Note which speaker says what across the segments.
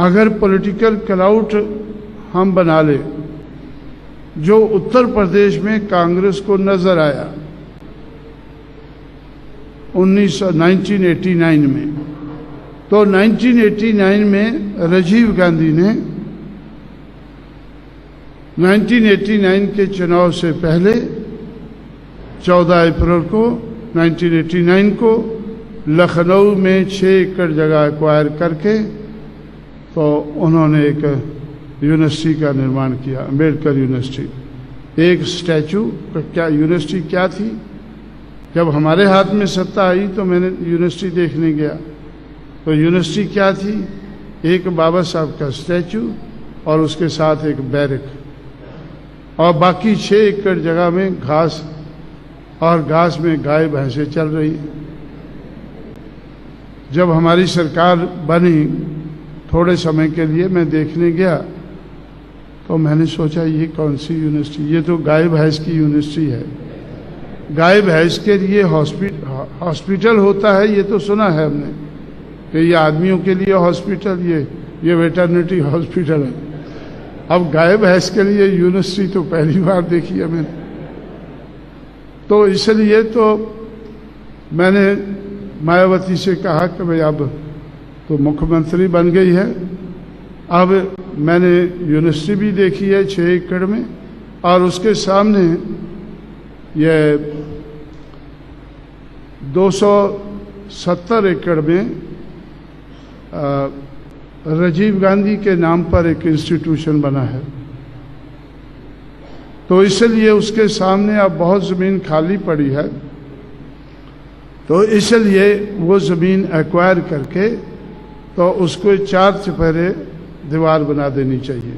Speaker 1: अगर political cloud हम बना ले जो उत्तर प्रदेश में कांग्रेस को नजर आया 1989 में, तो 1989 में राजीव गांधी ने 1989 के चुनाव से पहले 14 अप्रैल को 1989 को लखनऊ में 6 एकड़ जगह एक्वायर करके तो उन्होंने एक यूनिवर्सिटी का निर्माण किया, अम्बेडकर यूनिवर्सिटी। एक स्टैचू क्या यूनिवर्सिटी क्या थी, जब हमारे हाथ में सत्ता आई तो मैंने यूनिवर्सिटी देखने गया, तो यूनिवर्सिटी क्या थी, एक बाबा साहब का स्टैचू और उसके साथ एक बैरक और बाकी 6 एकड़ जगह में घास, और घास में गाय भैंसें चल रही। जब हमारी सरकार बनी थोड़े समय के लिए मैं देखने गया तो मैंने सोचा ये कौन सी यूनिवर्सिटी, ये तो गाय भैंस की यूनिवर्सिटी है। गाय भैंस के लिए हॉस्पिटल होता है ये तो सुना है हमने कि ये आदमियों के लिए हॉस्पिटल, ये वेटरनिटी हॉस्पिटल है। अब गाय भैंस के लिए यूनिवर्सिटी तो पहली बार देखी है मैंने। तो इसलिए तो मैंने मायावती से कहा कि भाई अब तो मुख्यमंत्री बन गई है, अब मैंने यूनिवर्सिटी भी देखी है 6 एकड़ में और उसके सामने ये 270 एकड़ में राजीव गांधी के नाम पर एक इंस्टीट्यूशन बना है। तो इसलिए उसके सामने अब बहुत ज़मीन खाली पड़ी है, तो इसलिए वो ज़मीन एक्वायर करके तो उसको 4 चुफेरे दीवार बना देनी चाहिए।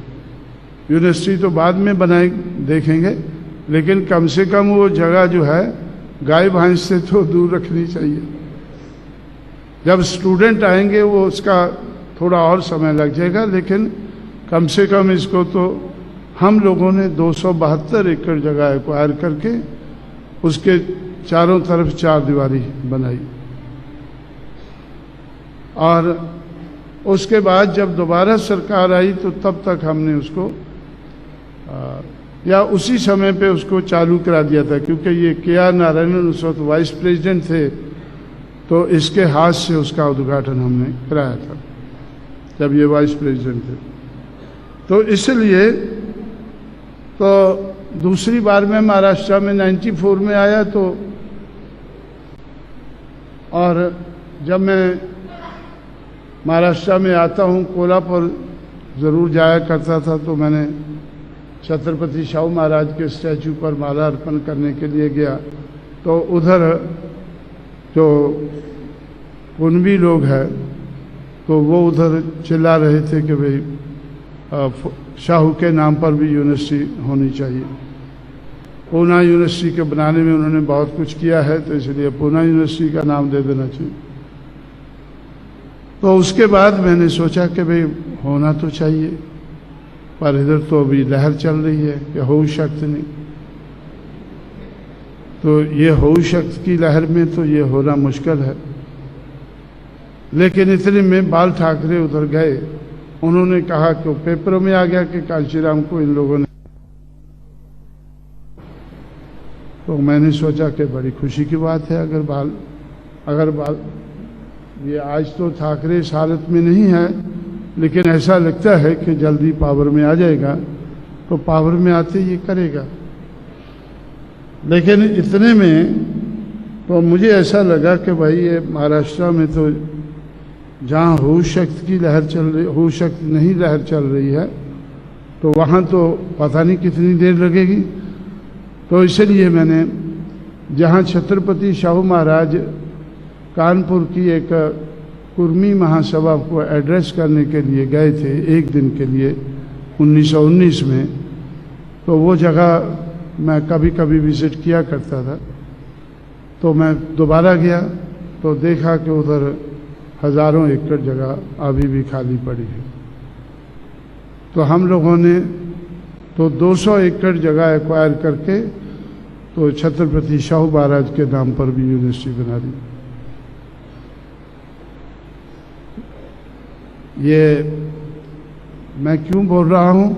Speaker 1: यूनिवर्सिटी तो बाद में बनाए देखेंगे, लेकिन कम से कम वो जगह जो है गाय भैंस से तो दूर रखनी चाहिए। जब स्टूडेंट आएंगे वो उसका थोड़ा और समय लग जाएगा, लेकिन कम से कम इसको तो हम लोगों ने 272 एकड़ जगह एक्वायर करके उसके चारों तरफ 4 दीवारी बनाई। और उसके बाद जब दोबारा सरकार आई तो तब तक हमने उसको या उसी समय पे उसको चालू करा दिया था, क्योंकि ये के.आर. नारायणन उस वक्त वाइस प्रेसिडेंट थे, तो इसके हाथ से उसका उद्घाटन हमने कराया था जब ये वाइस प्रेसिडेंट थे। तो इसलिए तो दूसरी बार मैं महाराष्ट्र में 94 में आया, तो और जब मैं महाराष्ट्र में आता हूँ कोल्हापुर ज़रूर जाया करता था, तो मैंने छत्रपति शाहू महाराज के स्टैचू पर माला अर्पण करने के लिए गया, तो उधर जो कुनबी लोग हैं तो वो उधर चिल्ला रहे थे कि भाई शाहू के नाम पर भी यूनिवर्सिटी होनी चाहिए। पूना यूनिवर्सिटी के बनाने में उन्होंने बहुत कुछ किया है, तो इसलिए पूना यूनिवर्सिटी का नाम दे देना चाहिए। तो उसके बाद मैंने सोचा कि भाई होना तो चाहिए, पर इधर तो अभी लहर चल रही है कि हो शक्ति नहीं, तो ये हो शक्ति की लहर में तो ये होना मुश्किल है। लेकिन इतने में बाल ठाकरे उधर गए, उन्होंने कहा कि पेपरों में आ गया कि कांशीराम को इन लोगों ने, तो मैंने सोचा कि बड़ी खुशी की बात है अगर बाल ये आज तो ठाकरे इस हालत में नहीं है, लेकिन ऐसा लगता है कि जल्दी पावर में आ जाएगा, तो पावर में आते ये करेगा। लेकिन इतने में तो मुझे ऐसा लगा कि भाई ये महाराष्ट्र में तो जहाँ हो शक्ति की लहर चल रही, हो शक्ति नहीं लहर चल रही है, तो वहाँ तो पता नहीं कितनी देर लगेगी। तो इसलिए मैंने जहाँ छत्रपति शाहू महाराज कानपुर की एक कुर्मी महासभा को एड्रेस करने के लिए गए थे एक दिन के लिए 1919 में, तो वो जगह मैं कभी कभी विज़िट किया करता था। तो मैं दोबारा गया तो देखा कि उधर हज़ारों एकड़ जगह अभी भी खाली पड़ी है। तो हम लोगों ने तो 200 एकड़ जगह एक्वायर करके तो छत्रपति शाहू महाराज के नाम पर भी यूनिवर्सिटी बना दी। ये मैं क्यों बोल रहा हूँ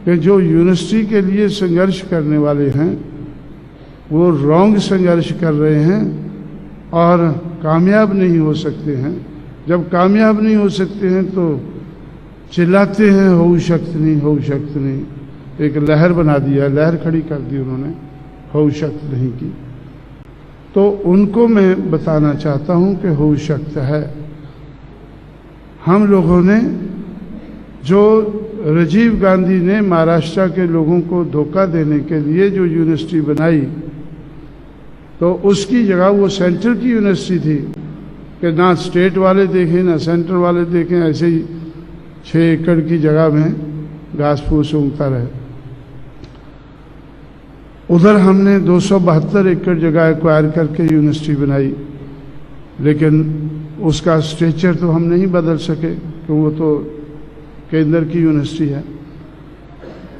Speaker 1: कि जो यूनिवर्सिटी के लिए संघर्ष करने वाले हैं वो रॉन्ग संघर्ष कर रहे हैं और कामयाब नहीं हो सकते हैं। जब कामयाब नहीं हो सकते हैं तो चिल्लाते हैं हो शक्ति नहीं, हो शक्ति नहीं। एक लहर बना दिया, लहर खड़ी कर दी उन्होंने, हो शक्ति नहीं की। तो उनको मैं बताना चाहता हूं कि हो शक्ति है। हम लोगों ने जो राजीव गांधी ने महाराष्ट्र के लोगों को धोखा देने के लिए जो यूनिवर्सिटी बनाई, तो उसकी जगह वो सेंट्रल की यूनिवर्सिटी थी कि ना स्टेट वाले देखें ना सेंट्रल वाले देखें, ऐसे ही 6 एकड़ की जगह में घास फूस उगता रहे। उधर हमने 272 एकड़ जगह एक्वायर करके यूनिवर्सिटी बनाई, लेकिन उसका स्ट्रक्चर तो हम नहीं बदल सके कि वो तो केंद्र की यूनिवर्सिटी है।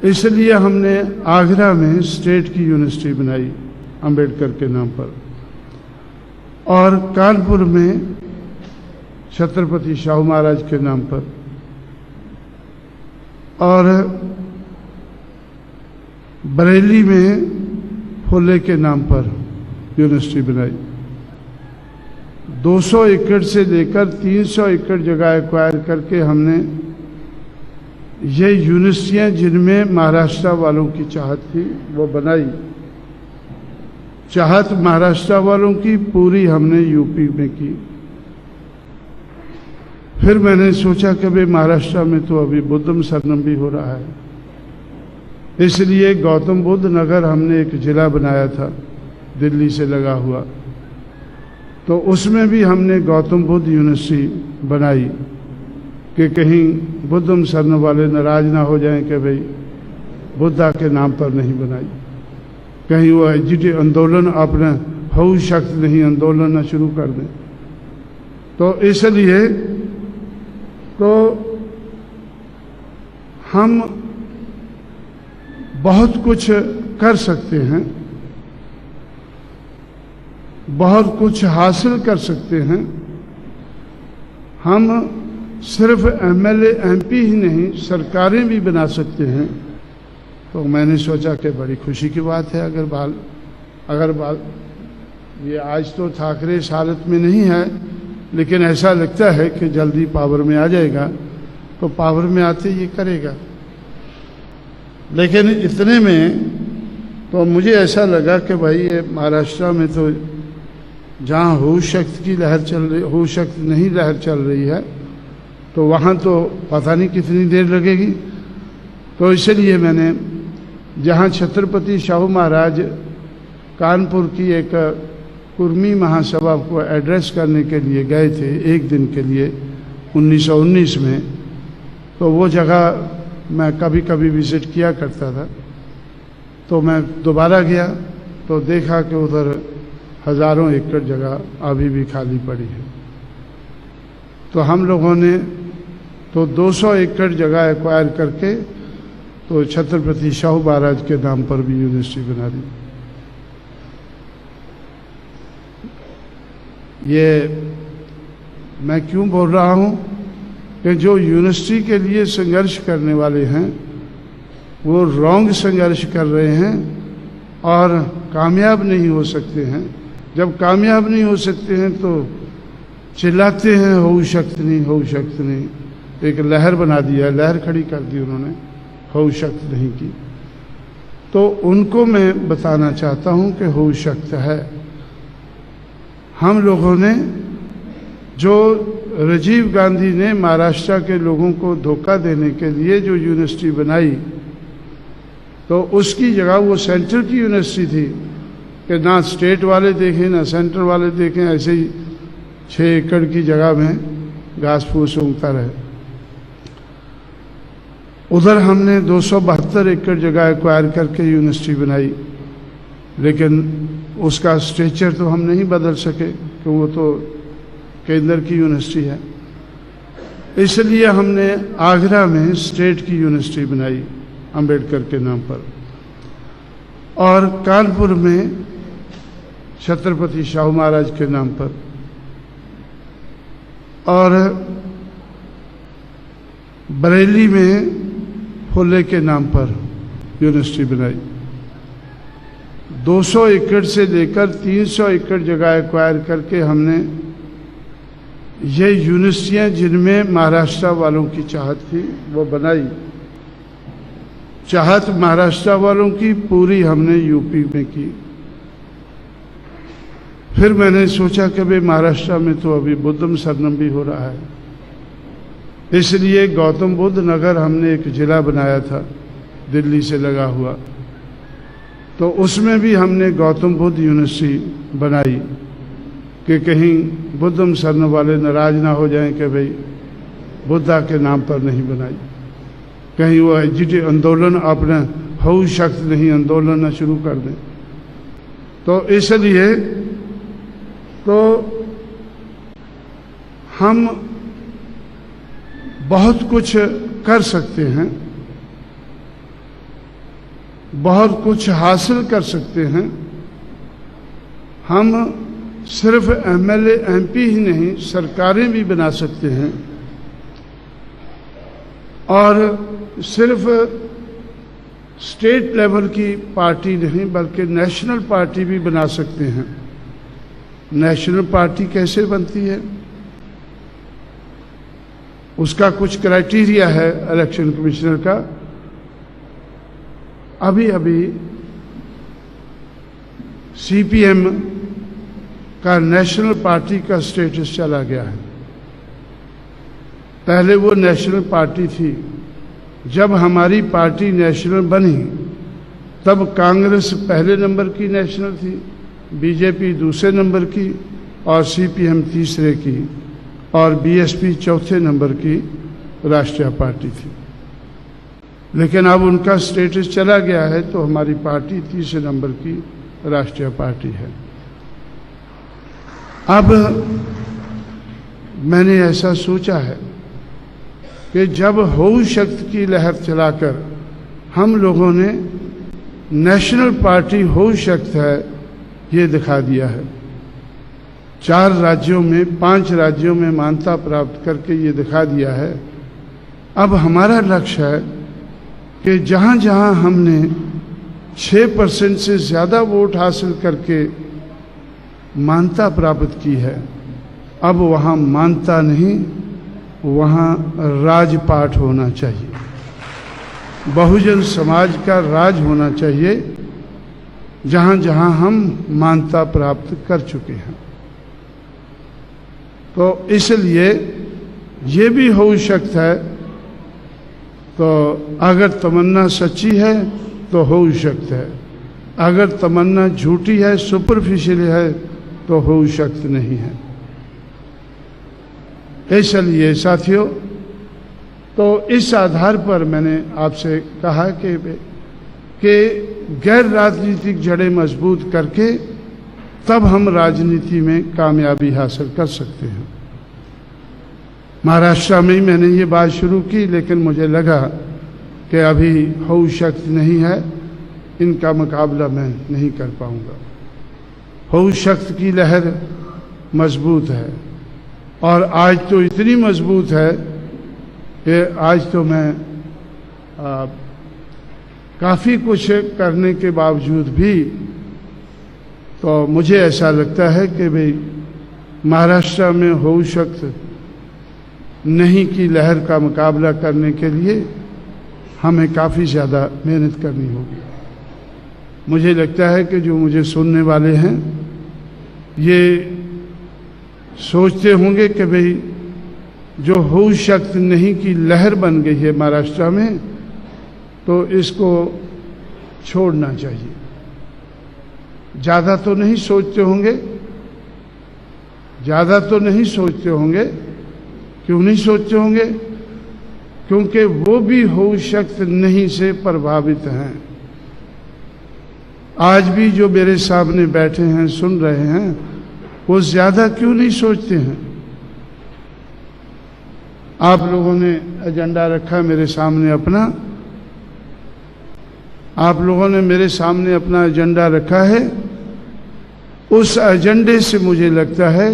Speaker 1: इसलिए हमने आगरा में स्टेट की यूनिवर्सिटी बनाई अंबेडकर के नाम पर, और कानपुर में छत्रपति शाहू महाराज के नाम पर, और बरेली में फुले के नाम पर यूनिवर्सिटी बनाई। 200 एकड़ से लेकर 300 एकड़ जगह एक्वायर करके हमने ये यूनिवर्सिटियां जिनमें महाराष्ट्र वालों की चाहत थी वो बनाई। चाहत महाराष्ट्र वालों की पूरी हमने यूपी में की। फिर मैंने सोचा कि भाई महाराष्ट्र में तो अभी बुद्धम शरणम भी हो रहा है, इसलिए गौतम बुद्ध नगर हमने एक जिला बनाया था दिल्ली से लगा हुआ, तो उसमें भी हमने गौतम बुद्ध यूनिवर्सिटी बनाई कि कहीं बुद्धम शरण वाले नाराज ना हो जाएं कि भाई बुद्धा के नाम पर नहीं बनाई, कहीं वो एजिटे आंदोलन अपना हो शक्ति नहीं आंदोलन ना शुरू कर दें। तो इसलिए तो हम बहुत कुछ कर सकते हैं, बहुत कुछ हासिल कर सकते हैं। हम सिर्फ एमएलए एमपी ही नहीं सरकारें भी बना सकते हैं। तो मैंने सोचा कि बड़ी खुशी की बात है अगर ये आज तो ठाकरे इस हालत में नहीं है, लेकिन ऐसा लगता है कि जल्दी पावर में आ जाएगा, तो पावर में आते ये करेगा। लेकिन इतने में तो मुझे ऐसा लगा कि भाई ये महाराष्ट्र में तो जहाँ हो शक्ति की लहर चल रही, हो शक्ति नहीं लहर चल रही है, तो वहाँ तो पता नहीं कितनी देर लगेगी। तो इसलिए मैंने जहाँ छत्रपति शाहू महाराज कानपुर की एक कुर्मी महासभा को एड्रेस करने के लिए गए थे एक दिन के लिए 1919 में, तो वो जगह मैं कभी कभी विजिट किया करता था। तो मैं दोबारा गया तो देखा कि उधर हजारों एकड़ जगह अभी भी खाली पड़ी है। तो हम लोगों ने तो 200 एकड़ जगह एक्वायर करके तो छत्रपति शाहू महाराज के नाम पर भी यूनिवर्सिटी बना दी। ये मैं क्यों बोल रहा हूँ कि जो यूनिवर्सिटी के लिए संघर्ष करने वाले हैं वो रॉन्ग संघर्ष कर रहे हैं और कामयाब नहीं हो सकते हैं। जब कामयाब नहीं हो सकते हैं तो चिल्लाते हैं हो शक्ति नहीं, हो शक्ति नहीं। एक लहर बना दिया, लहर खड़ी कर दी उन्होंने, हो शक्ति नहीं की। तो उनको मैं बताना चाहता हूं कि हो शक्ति है। हम लोगों ने जो राजीव गांधी ने महाराष्ट्र के लोगों को धोखा देने के लिए जो यूनिवर्सिटी बनाई, तो उसकी जगह वो सेंट्रल की यूनिवर्सिटी थी कि ना स्टेट वाले देखें ना सेंट्रल वाले देखें, ऐसे ही 6 एकड़ की जगह में घास फूस उगता रहे। उधर हमने 272 एकड़ जगह एक्वायर करके यूनिवर्सिटी बनाई, लेकिन उसका स्ट्रक्चर तो हम नहीं बदल सके कि वो तो केंद्र की यूनिवर्सिटी है। इसलिए हमने आगरा में स्टेट की यूनिवर्सिटी बनाई अंबेडकर के नाम पर, और कानपुर में छत्रपति शाहू महाराज के नाम पर, और बरेली में फुले के नाम पर यूनिवर्सिटी बनाई। 200 एकड़ से लेकर 300 एकड़ जगह एक्वायर करके हमने ये यूनिवर्सिटियां जिनमें महाराष्ट्र वालों की चाहत थी वो बनाई। चाहत महाराष्ट्र वालों की पूरी हमने यूपी में की। फिर मैंने सोचा कि भाई महाराष्ट्र में तो अभी बुद्धम शरणम भी हो रहा है, इसलिए गौतम बुद्ध नगर हमने एक जिला बनाया था दिल्ली से लगा हुआ, तो उसमें भी हमने गौतम बुद्ध यूनिवर्सिटी बनाई कि कहीं बुद्धम शरण वाले नाराज ना हो जाएं कि भाई बुद्धा के नाम पर नहीं बनाई, कहीं वो एजिटेट आंदोलन अपना हऊ शख्स नहीं आंदोलन न शुरू कर दें। तो इसलिए तो हम बहुत कुछ कर सकते हैं, बहुत कुछ हासिल कर सकते हैं। हम सिर्फ एमएलए एमपी ही नहीं, सरकारें भी बना सकते हैं और सिर्फ स्टेट लेवल की पार्टी नहीं बल्कि नेशनल पार्टी भी बना सकते हैं। नेशनल पार्टी कैसे बनती है, उसका कुछ क्राइटेरिया है इलेक्शन कमिश्नर का। अभी अभी सीपीएम का नेशनल पार्टी का स्टेटस चला गया है। पहले वो नेशनल पार्टी थी। जब हमारी पार्टी नेशनल बनी तब कांग्रेस पहले नंबर की नेशनल थी, बीजेपी दूसरे नंबर की और सीपीएम तीसरे की और बीएसपी चौथे नंबर की राष्ट्रीय पार्टी थी। लेकिन अब उनका स्टेटस चला गया है तो हमारी पार्टी तीसरे नंबर की राष्ट्रीय पार्टी है। अब मैंने ऐसा सोचा है कि जब हऊ शक्ति की लहर चलाकर हम लोगों ने नेशनल पार्टी हऊ शक्ति है ये दिखा दिया है, 4 राज्यों में 5 राज्यों में मान्यता प्राप्त करके ये दिखा दिया है। अब हमारा लक्ष्य है कि जहाँ जहाँ हमने 6% से ज़्यादा वोट हासिल करके मान्यता प्राप्त की है, अब वहाँ मान्यता नहीं, वहाँ राजपाट होना चाहिए, बहुजन समाज का राज होना चाहिए, जहाँ जहाँ हम मान्यता प्राप्त कर चुके हैं। तो इसलिए ये भी हो सकता है। तो अगर तमन्ना सच्ची है तो हो सकता है, अगर तमन्ना झूठी है, सुपरफिशियल है, तो हो सकता नहीं है। इसलिए साथियों, तो इस आधार पर मैंने आपसे कहा कि गैर राजनीतिक जड़ें मजबूत करके तब हम राजनीति में कामयाबी हासिल कर सकते हैं। महाराष्ट्र में ही मैंने ये बात शुरू की, लेकिन मुझे लगा कि अभी हऊ शक्ति नहीं है, इनका मुकाबला मैं नहीं कर पाऊंगा। हऊ शक्ति की लहर मजबूत है और आज तो इतनी मजबूत है कि आज तो मैं काफ़ी कुछ करने के बावजूद भी तो मुझे ऐसा लगता है कि भाई महाराष्ट्र में हऊ शक्ति नहीं की लहर का मुकाबला करने के लिए हमें काफ़ी ज़्यादा मेहनत करनी होगी। मुझे लगता है कि जो मुझे सुनने वाले हैं ये सोचते होंगे कि भाई जो हऊ शक्ति नहीं की लहर बन गई है महाराष्ट्र में, तो इसको छोड़ना चाहिए। ज़्यादा तो नहीं सोचते होंगे, ज़्यादा तो नहीं सोचते होंगे। क्यों नहीं सोचते होंगे? क्योंकि वो भी हऊ शक्ति नहीं से प्रभावित हैं। आज भी जो मेरे सामने बैठे हैं, सुन रहे हैं, वो ज़्यादा क्यों नहीं सोचते हैं? आप लोगों ने एजेंडा रखा मेरे सामने अपना, आप लोगों ने मेरे सामने अपना एजेंडा रखा है। उस एजेंडे से मुझे लगता है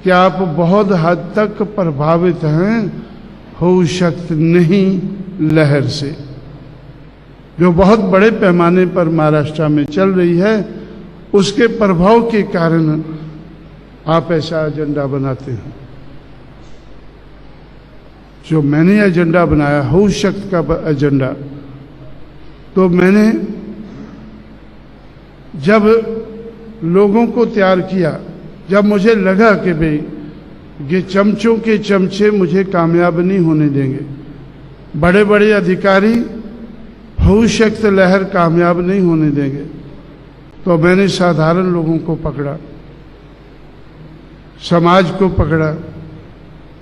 Speaker 1: कि आप बहुत हद तक प्रभावित हैं, हो शक्त नहीं लहर से, जो बहुत बड़े पैमाने पर महाराष्ट्र में चल रही है, उसके प्रभाव के कारण आप ऐसा एजेंडा बनाते हैं। जो मैंने एजेंडा बनाया हो शक्त का एजेंडा, तो मैंने जब लोगों को तैयार किया, जब मुझे लगा कि भाई ये चमचों के चमचे मुझे कामयाब नहीं होने देंगे, बड़े बड़े अधिकारी हो शक्त लहर कामयाब नहीं होने देंगे, तो मैंने साधारण लोगों को पकड़ा, समाज को पकड़ा,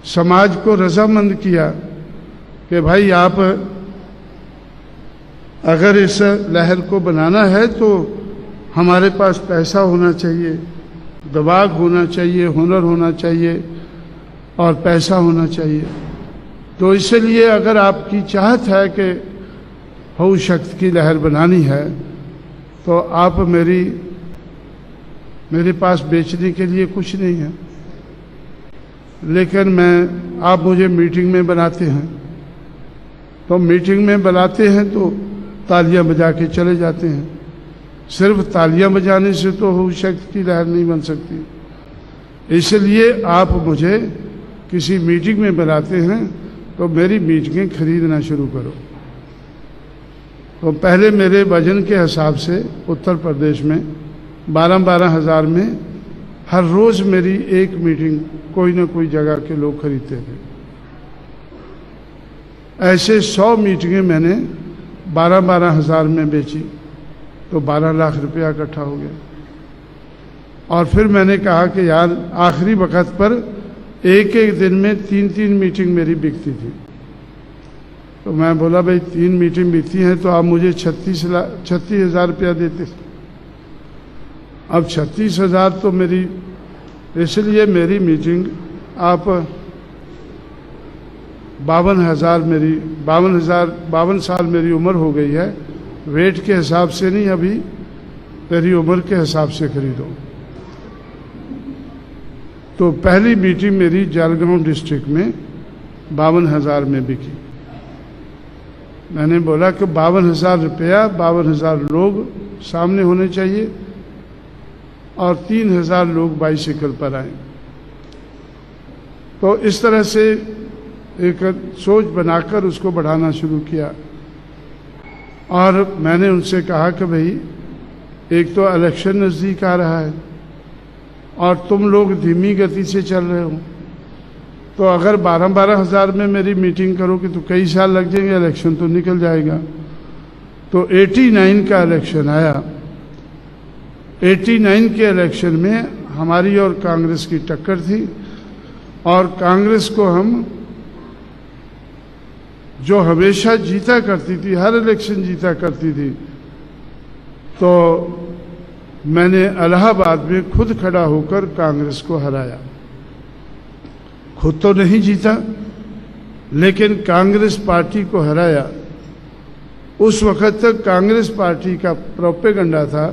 Speaker 1: समाज को रजामंद किया कि भाई आप अगर इस लहर को बनाना है तो हमारे पास पैसा होना चाहिए, दिमाग होना चाहिए, हुनर होना चाहिए और पैसा होना चाहिए। तो इसलिए अगर आपकी चाहत है कि हो शक्त की लहर बनानी है, तो आप मेरे पास बेचने के लिए कुछ नहीं है, लेकिन आप मुझे मीटिंग में बनाते हैं, तो मीटिंग में बनाते हैं तो तालियां बजा के चले जाते हैं। सिर्फ तालियां बजाने से तो हो शक्त की लहर नहीं बन सकती। इसलिए आप मुझे किसी मीटिंग में बुलाते हैं तो मेरी मीटिंगें खरीदना शुरू करो। तो पहले मेरे वजन के हिसाब से उत्तर प्रदेश में 12-12 हज़ार में हर रोज़ मेरी एक मीटिंग कोई ना कोई जगह के लोग खरीदते थे। ऐसे 100 मीटिंगें मैंने 12-12 हज़ार में बेची, तो 12 लाख रुपया इकट्ठा हो गया। और फिर मैंने कहा कि यार आखिरी वक्त पर एक एक दिन में 3-3 मीटिंग मेरी बिकती थी। तो मैं बोला भाई 3 मीटिंग बिकती हैं तो आप मुझे 36,000 रुपया देते। अब 36,000 तो मेरी, इसलिए मेरी मीटिंग आप 52 साल मेरी उम्र हो गई है, वेट के हिसाब से नहीं, अभी मेरी उम्र के हिसाब से खरीदो। तो पहली मीटिंग मेरी जलगांव डिस्ट्रिक्ट में 52,000 में बिकी। मैंने बोला कि 52,000 रुपया, 52,000 लोग सामने होने चाहिए और 3,000 लोग बाइसिकल पर आए। तो इस तरह से एक सोच बनाकर उसको बढ़ाना शुरू किया। और मैंने उनसे कहा कि भाई एक तो इलेक्शन नज़दीक आ रहा है और तुम लोग धीमी गति से चल रहे हो, तो अगर 12-12 हज़ार में मेरी मीटिंग करोगे तो कई साल लग जाएंगे, इलेक्शन तो निकल जाएगा। तो 89 का इलेक्शन आया। 89 के इलेक्शन में हमारी और कांग्रेस की टक्कर थी और कांग्रेस को हम, जो हमेशा जीता करती थी, हर इलेक्शन जीता करती थी, तो मैंने इलाहाबाद में खुद खड़ा होकर कांग्रेस को हराया। खुद तो नहीं जीता, लेकिन कांग्रेस पार्टी को हराया। उस वक्त तक कांग्रेस पार्टी का प्रोपेगेंडा था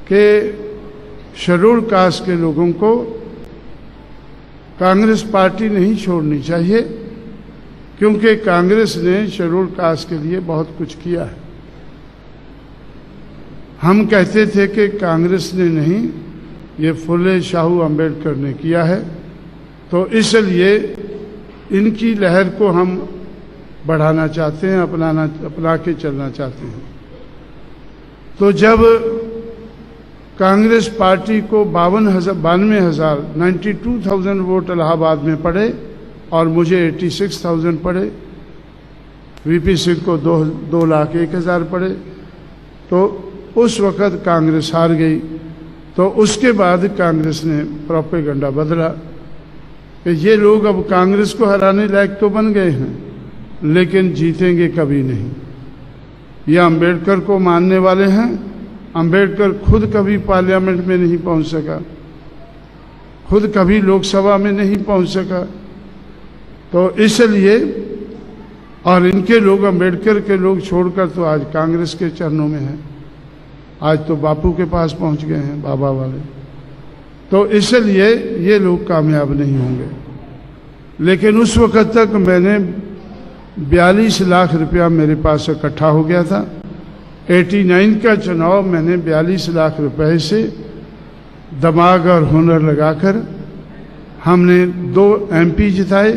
Speaker 1: कि शेड्यूल कास्ट के लोगों को कांग्रेस पार्टी नहीं छोड़नी चाहिए, क्योंकि कांग्रेस ने शेड्यूल कास्ट के लिए बहुत कुछ किया है। हम कहते थे कि कांग्रेस ने नहीं, ये फुले शाहू अम्बेडकर ने किया है, तो इसलिए इनकी लहर को हम बढ़ाना चाहते हैं, अपना के चलना चाहते हैं। तो जब कांग्रेस पार्टी को 92,000 वोट इलाहाबाद में पड़े और मुझे 86,000 पड़े, वीपी सिंह को 2,01,000 पड़े, तो उस वक़्त कांग्रेस हार गई। तो उसके बाद कांग्रेस ने प्रोपेगेंडा बदला कि ये लोग अब कांग्रेस को हराने लायक तो बन गए हैं, लेकिन जीतेंगे कभी नहीं। ये अम्बेडकर को मानने वाले हैं। अम्बेडकर खुद कभी पार्लियामेंट में नहीं पहुंच सका, खुद कभी लोकसभा में नहीं पहुंच सका। तो इसलिए, और इनके लोग, अम्बेडकर के लोग छोड़कर तो आज कांग्रेस के चरणों में हैं, आज तो बापू के पास पहुंच गए हैं, बाबा वाले। तो इसलिए ये लोग कामयाब नहीं होंगे। लेकिन उस वक़्त तक मैंने 42 लाख रुपया मेरे पास इकट्ठा हो गया था। 89 का चुनाव मैंने 42 लाख रुपए से दिमाग और हुनर लगाकर हमने 2 MP जिताए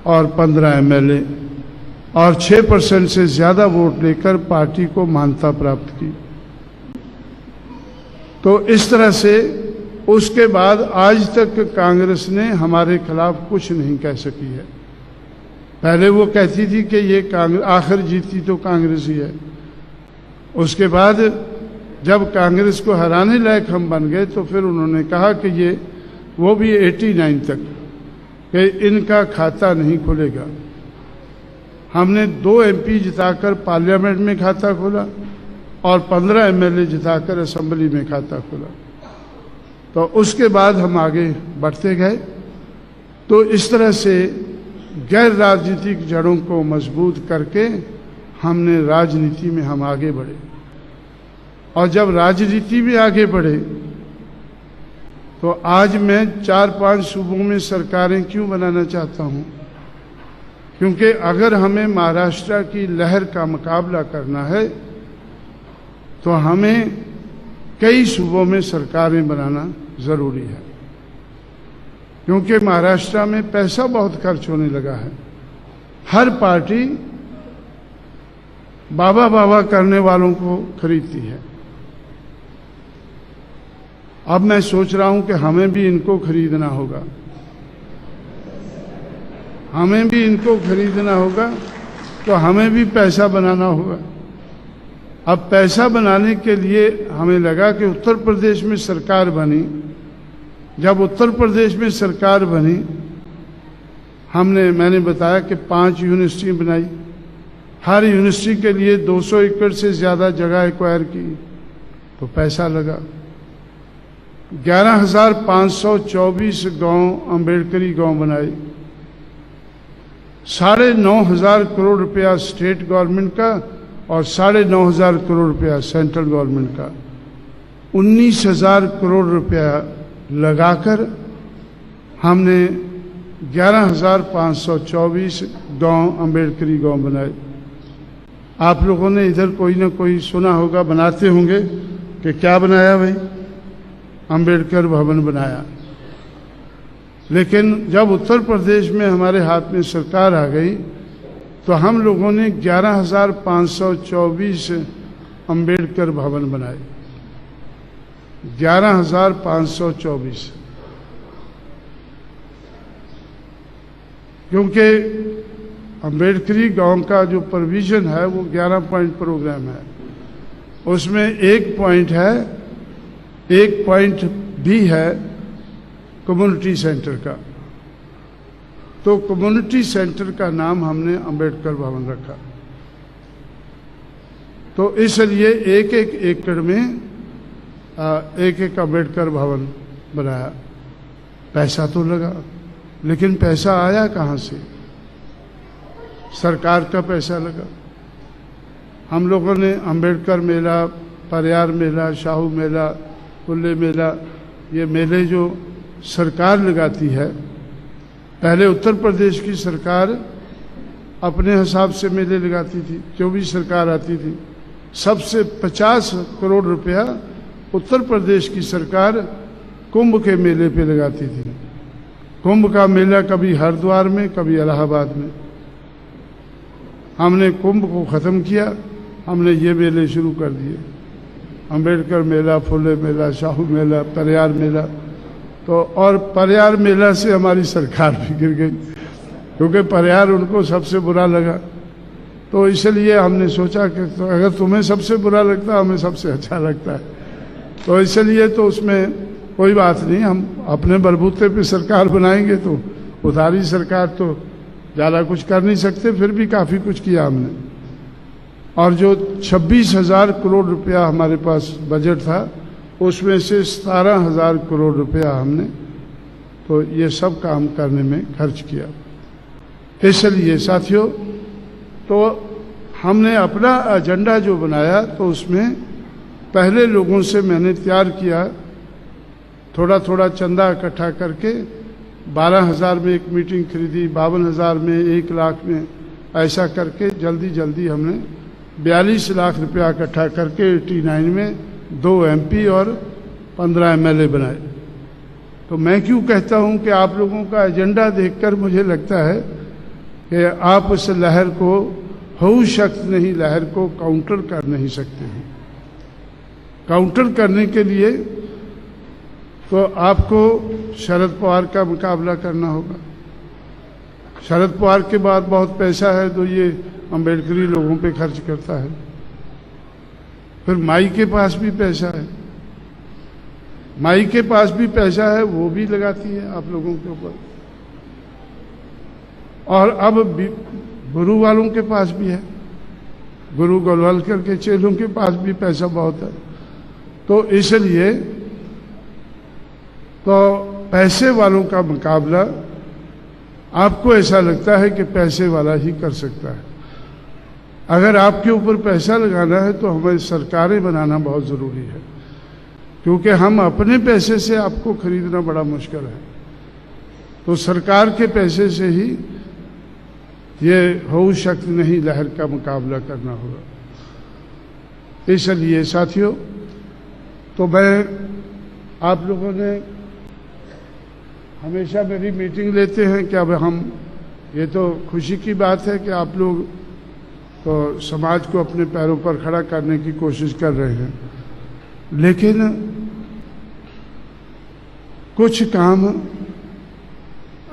Speaker 1: और 15 MLA और 6% से ज़्यादा वोट लेकर पार्टी को मान्यता प्राप्त की। तो इस तरह से उसके बाद आज तक कांग्रेस ने हमारे खिलाफ कुछ नहीं कह सकी है। पहले वो कहती थी कि ये कांग्रेस आखिर जीती तो कांग्रेस ही है। उसके बाद जब कांग्रेस को हराने लायक हम बन गए तो फिर उन्होंने कहा कि ये वो भी 89 तक कि इनका खाता नहीं खुलेगा। हमने 2 MP जिताकर पार्लियामेंट में खाता खोला और 15 MLA जिताकर असेंबली में खाता खोला। तो उसके बाद हम आगे बढ़ते गए। तो इस तरह से गैर राजनीतिक जड़ों को मजबूत करके हमने राजनीति में हम आगे बढ़े। और जब राजनीति में आगे बढ़े तो आज मैं 4-5 सूबों में सरकारें क्यों बनाना चाहता हूं? क्योंकि अगर हमें महाराष्ट्र की लहर का मुकाबला करना है तो हमें कई सूबों में सरकारें बनाना ज़रूरी है। क्योंकि महाराष्ट्र में पैसा बहुत खर्च होने लगा है। हर पार्टी बाबा बाबा करने वालों को खरीदती है। अब मैं सोच रहा हूं कि हमें भी इनको खरीदना होगा, हमें भी इनको खरीदना होगा, तो हमें भी पैसा बनाना होगा। अब पैसा बनाने के लिए हमें लगा कि उत्तर प्रदेश में सरकार बनी। जब उत्तर प्रदेश में सरकार बनी मैंने बताया कि 5 यूनिवर्सिटी बनाई। हर यूनिवर्सिटी के लिए 200 एकड़ से ज़्यादा जगह एक्वायर की, तो पैसा लगा। 11,524 गांव अम्बेडकरी गांव बनाए। 9,500 करोड़ रुपया स्टेट गवर्नमेंट का और 9,500 करोड़ रुपया सेंट्रल गवर्नमेंट का। 19,000 करोड़ रुपया लगाकर हमने 11,524 गांव अम्बेडकरी गांव बनाए। आप लोगों ने इधर कोई ना कोई सुना होगा, बनाते होंगे कि क्या बनाया भाई, अम्बेडकर भवन बनाया। लेकिन जब उत्तर प्रदेश में हमारे हाथ में सरकार आ गई तो हम लोगों ने 11,524 अम्बेडकर भवन बनाए। 11,524, क्योंकि अम्बेडकरी गांव का जो प्रोविजन है वो 11 पॉइंट प्रोग्राम है। उसमें एक पॉइंट भी है कम्युनिटी सेंटर का। तो कम्युनिटी सेंटर का नाम हमने अम्बेडकर भवन रखा। तो इसलिए एक एकड़ में एक अम्बेडकर भवन बनाया। पैसा तो लगा, लेकिन पैसा आया कहाँ से? सरकार का पैसा लगा। हम लोगों ने अम्बेडकर मेला, परियार मेला, शाहू मेला, कुल्ले मेला, ये मेले जो सरकार लगाती है। पहले उत्तर प्रदेश की सरकार अपने हिसाब से मेले लगाती थी, जो भी सरकार आती थी। सबसे 50 करोड़ रुपया उत्तर प्रदेश की सरकार कुंभ के मेले पे लगाती थी। कुंभ का मेला कभी हरिद्वार में, कभी इलाहाबाद में। हमने कुंभ को ख़त्म किया, हमने ये मेले शुरू कर दिए। अम्बेडकर मेला, फुले मेला, शाहू मेला, परियार मेला। तो और परियार मेला से हमारी सरकार भी गिर गई, क्योंकि परियार उनको सबसे बुरा लगा। तो इसलिए हमने सोचा कि तो अगर तुम्हें सबसे बुरा लगता, हमें सबसे अच्छा लगता है। तो इसलिए तो उसमें कोई बात नहीं, हम अपने बलबूते पे सरकार बनाएंगे। तो उधारी सरकार तो ज़्यादा कुछ कर नहीं सकते, फिर भी काफ़ी कुछ किया हमने। और जो 26,000 करोड़ रुपया हमारे पास बजट था, उसमें से 17,000 करोड़ रुपया हमने तो ये सब काम करने में खर्च किया। इसलिए साथियों, तो हमने अपना एजेंडा जो बनाया, तो उसमें पहले लोगों से मैंने तैयार किया, थोड़ा थोड़ा चंदा इकट्ठा करके 12,000 में एक मीटिंग खरीदी, 52,000 में, 1 लाख में, ऐसा करके जल्दी जल्दी हमने 42 लाख रुपया इकट्ठा करके 89 में 2 MP और 15 MLA बनाए। तो मैं क्यों कहता हूं कि आप लोगों का एजेंडा देखकर मुझे लगता है कि आप उस लहर को, हो शक्त नहीं लहर को काउंटर कर नहीं सकते हैं। काउंटर करने के लिए तो आपको शरद पवार का मुकाबला करना होगा। शरद पवार के बाद बहुत पैसा है तो ये अम्बेडकरी लोगों पे खर्च करता है। फिर माई के पास भी पैसा है, माई के पास भी पैसा है, वो भी लगाती है आप लोगों के ऊपर। और अब गुरु वालों के पास भी है, गुरु गोलवालकर के चेलों के पास भी पैसा बहुत है। तो इसलिए तो पैसे वालों का मुकाबला आपको ऐसा लगता है कि पैसे वाला ही कर सकता है। अगर आपके ऊपर पैसा लगाना है तो हमें सरकारें बनाना बहुत ज़रूरी है, क्योंकि हम अपने पैसे से आपको खरीदना बड़ा मुश्किल है। तो सरकार के पैसे से ही ये हो शक्त नहीं लहर का मुकाबला करना होगा। इसलिए साथियों, तो मैं, आप लोगों ने हमेशा मेरी मीटिंग लेते हैं कि अब हम, ये तो खुशी की बात है कि आप लोग तो समाज को अपने पैरों पर खड़ा करने की कोशिश कर रहे हैं, लेकिन कुछ काम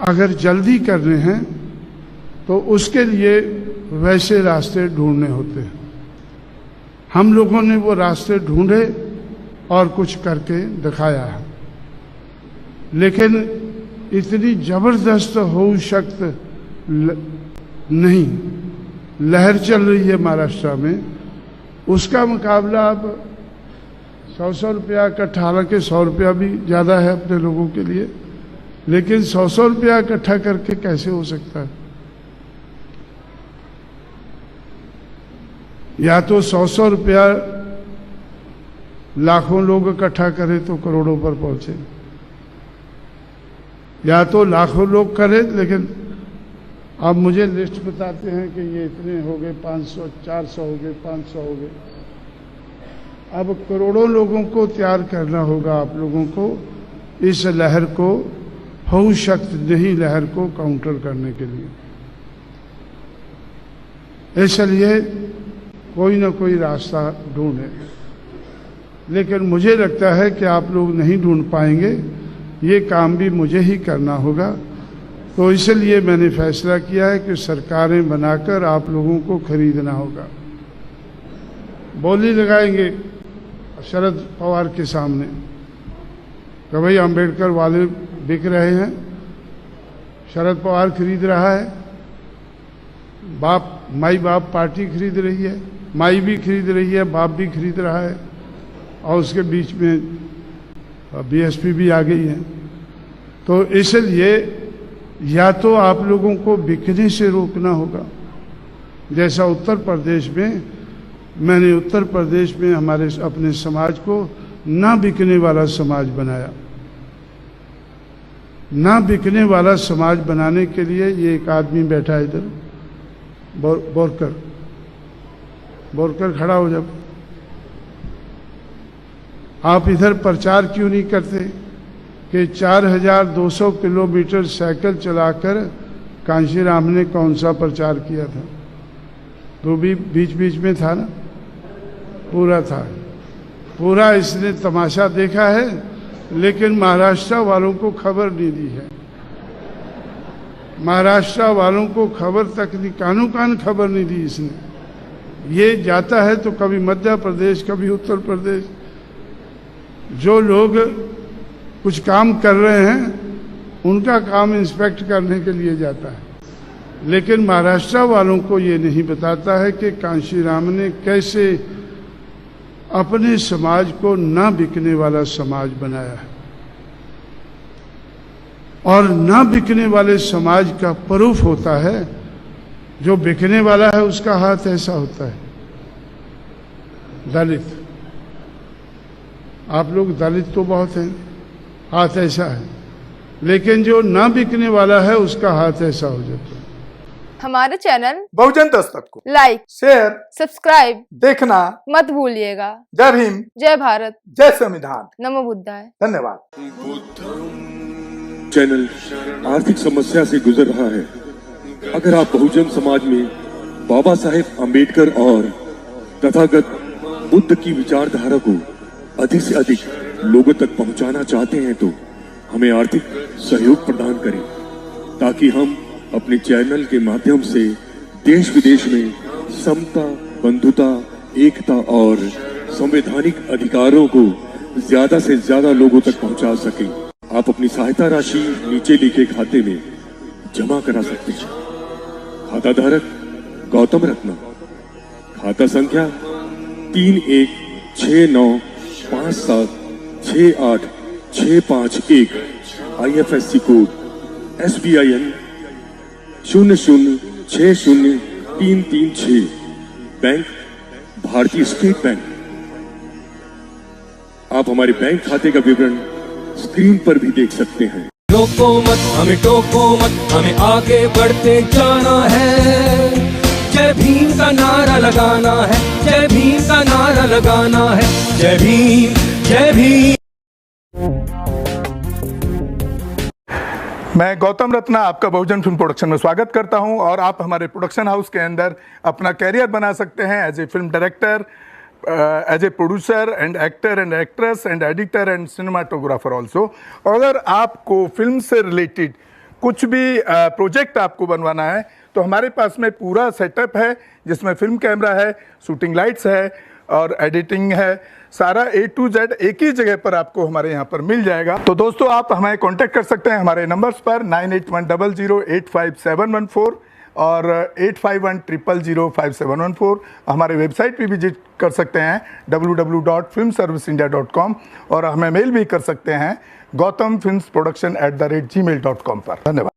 Speaker 1: अगर जल्दी करने हैं तो उसके लिए वैसे रास्ते ढूंढने होते हैं। हम लोगों ने वो रास्ते ढूंढे और कुछ करके दिखाया है, लेकिन इतनी जबरदस्त हो शक्त नहीं लहर चल रही है महाराष्ट्र में, उसका मुकाबला अब 100 रुपया इकट्ठा, हालांकि 100 रुपया भी ज़्यादा है अपने लोगों के लिए, लेकिन 100 रुपया इकट्ठा करके कैसे हो सकता है? या तो 100 रुपया लाखों लोग इकट्ठा करें तो करोड़ों पर पहुंचे, या तो लाखों लोग करें लेकिन आप मुझे लिस्ट बताते हैं कि ये इतने हो गए, 500, 400 हो गए, 500 हो गए। अब करोड़ों लोगों को तैयार करना होगा आप लोगों को इस लहर को, हो शक्त नहीं लहर को काउंटर करने के लिए। इसलिए कोई ना कोई रास्ता ढूंढे, लेकिन मुझे लगता है कि आप लोग नहीं ढूंढ पाएंगे, ये काम भी मुझे ही करना होगा। तो इसलिए मैंने फैसला किया है कि सरकारें बनाकर आप लोगों को खरीदना होगा। बोली लगाएंगे शरद पवार के सामने कि भाई अम्बेडकर वाले बिक रहे हैं, शरद पवार खरीद रहा है, बाप माई बाप पार्टी खरीद रही है, माई भी खरीद रही है, बाप भी खरीद रहा है, और उसके बीच में BSP भी आ गई है। तो इसलिए या तो आप लोगों को बिकने से रोकना होगा, जैसा उत्तर प्रदेश में, मैंने उत्तर प्रदेश में हमारे अपने समाज को ना बिकने वाला समाज बनाया। ना बिकने वाला समाज बनाने के लिए ये एक आदमी बैठा है इधर, बोरकर खड़ा हो। जब आप इधर प्रचार क्यों नहीं करते कि 4200 किलोमीटर साइकिल चलाकर कांशीराम ने कौन सा प्रचार किया था? तो भी बीच बीच में था ना, पूरा था, पूरा इसने तमाशा देखा है, लेकिन महाराष्ट्र वालों को खबर नहीं दी है। महाराष्ट्र वालों को खबर तक नहीं, कानों कान खबर नहीं दी इसने। ये जाता है तो कभी मध्य प्रदेश, कभी उत्तर प्रदेश, जो लोग कुछ काम कर रहे हैं उनका काम इंस्पेक्ट करने के लिए जाता है, लेकिन महाराष्ट्र वालों को ये नहीं बताता है कि कांशीराम ने कैसे अपने समाज को ना बिकने वाला समाज बनाया है। और ना बिकने वाले समाज का प्रूफ होता है, जो बिकने वाला है उसका हाथ ऐसा होता है। दलित, आप लोग दलित तो बहुत हैं, हाथ ऐसा है, लेकिन जो ना बिकने वाला है उसका हाथ ऐसा हो जाता है।
Speaker 2: हमारे चैनल
Speaker 3: बहुजन दस्तक को
Speaker 2: लाइक,
Speaker 3: शेयर,
Speaker 2: सब्सक्राइब
Speaker 3: देखना
Speaker 2: मत भूलिएगा।
Speaker 3: जय भीम,
Speaker 2: जय भारत,
Speaker 3: जय संविधान,
Speaker 2: नमो बुद्धाय।
Speaker 3: धन्यवाद।
Speaker 4: चैनल आर्थिक समस्या से गुजर रहा है। अगर आप बहुजन समाज में बाबा साहेब अम्बेडकर और तथागत बुद्ध की विचारधारा को अधिक से अधिक लोगों तक पहुंचाना चाहते हैं तो हमें आर्थिक सहयोग प्रदान करें, ताकि हम अपने चैनल के माध्यम से देश विदेश में समता, बंधुता, एकता और संवैधानिक अधिकारों को ज्यादा से ज्यादा लोगों तक पहुंचा सकें। आप अपनी सहायता राशि नीचे लिखे खाते में जमा करा सकते हैं। खाता धारक गौतम रत्ना, खाता संख्या 3169576865 IFSC कोड SBIN 0060336, बैंक भारतीय स्टेट बैंक। आप हमारे बैंक खाते का विवरण स्क्रीन पर भी देख सकते हैं।
Speaker 5: रोको मत, हमें टोको मत, हमें आगे बढ़ते जाना है। जय भीम का नारा लगाना है, जय भीम का नारा लगाना है। जय भीम, जय भीम।
Speaker 3: मैं गौतम रत्ना आपका बहुजन फिल्म प्रोडक्शन में स्वागत करता हूं और आप हमारे प्रोडक्शन हाउस के अंदर अपना कैरियर बना सकते हैं as a film director, as a producer and actor and actress and editor and cinematographer also. अगर आपको फिल्म से रिलेटेड कुछ भी प्रोजेक्ट आपको बनवाना है तो हमारे पास में पूरा सेटअप है, जिसमें फिल्म कैमरा है, शूटिंग लाइट्स है और एडिटिंग है। सारा A to Z एक ही जगह पर आपको हमारे यहाँ पर मिल जाएगा। तो दोस्तों आप हमें कांटेक्ट कर सकते हैं हमारे नंबर्स पर 9810085714 और 8510005714। हमारे वेबसाइट पे विजिट कर सकते हैं www.filmserviceindia.com और हमें मेल भी कर सकते हैं gautamfilmsproduction@gmail.com पर। धन्यवाद।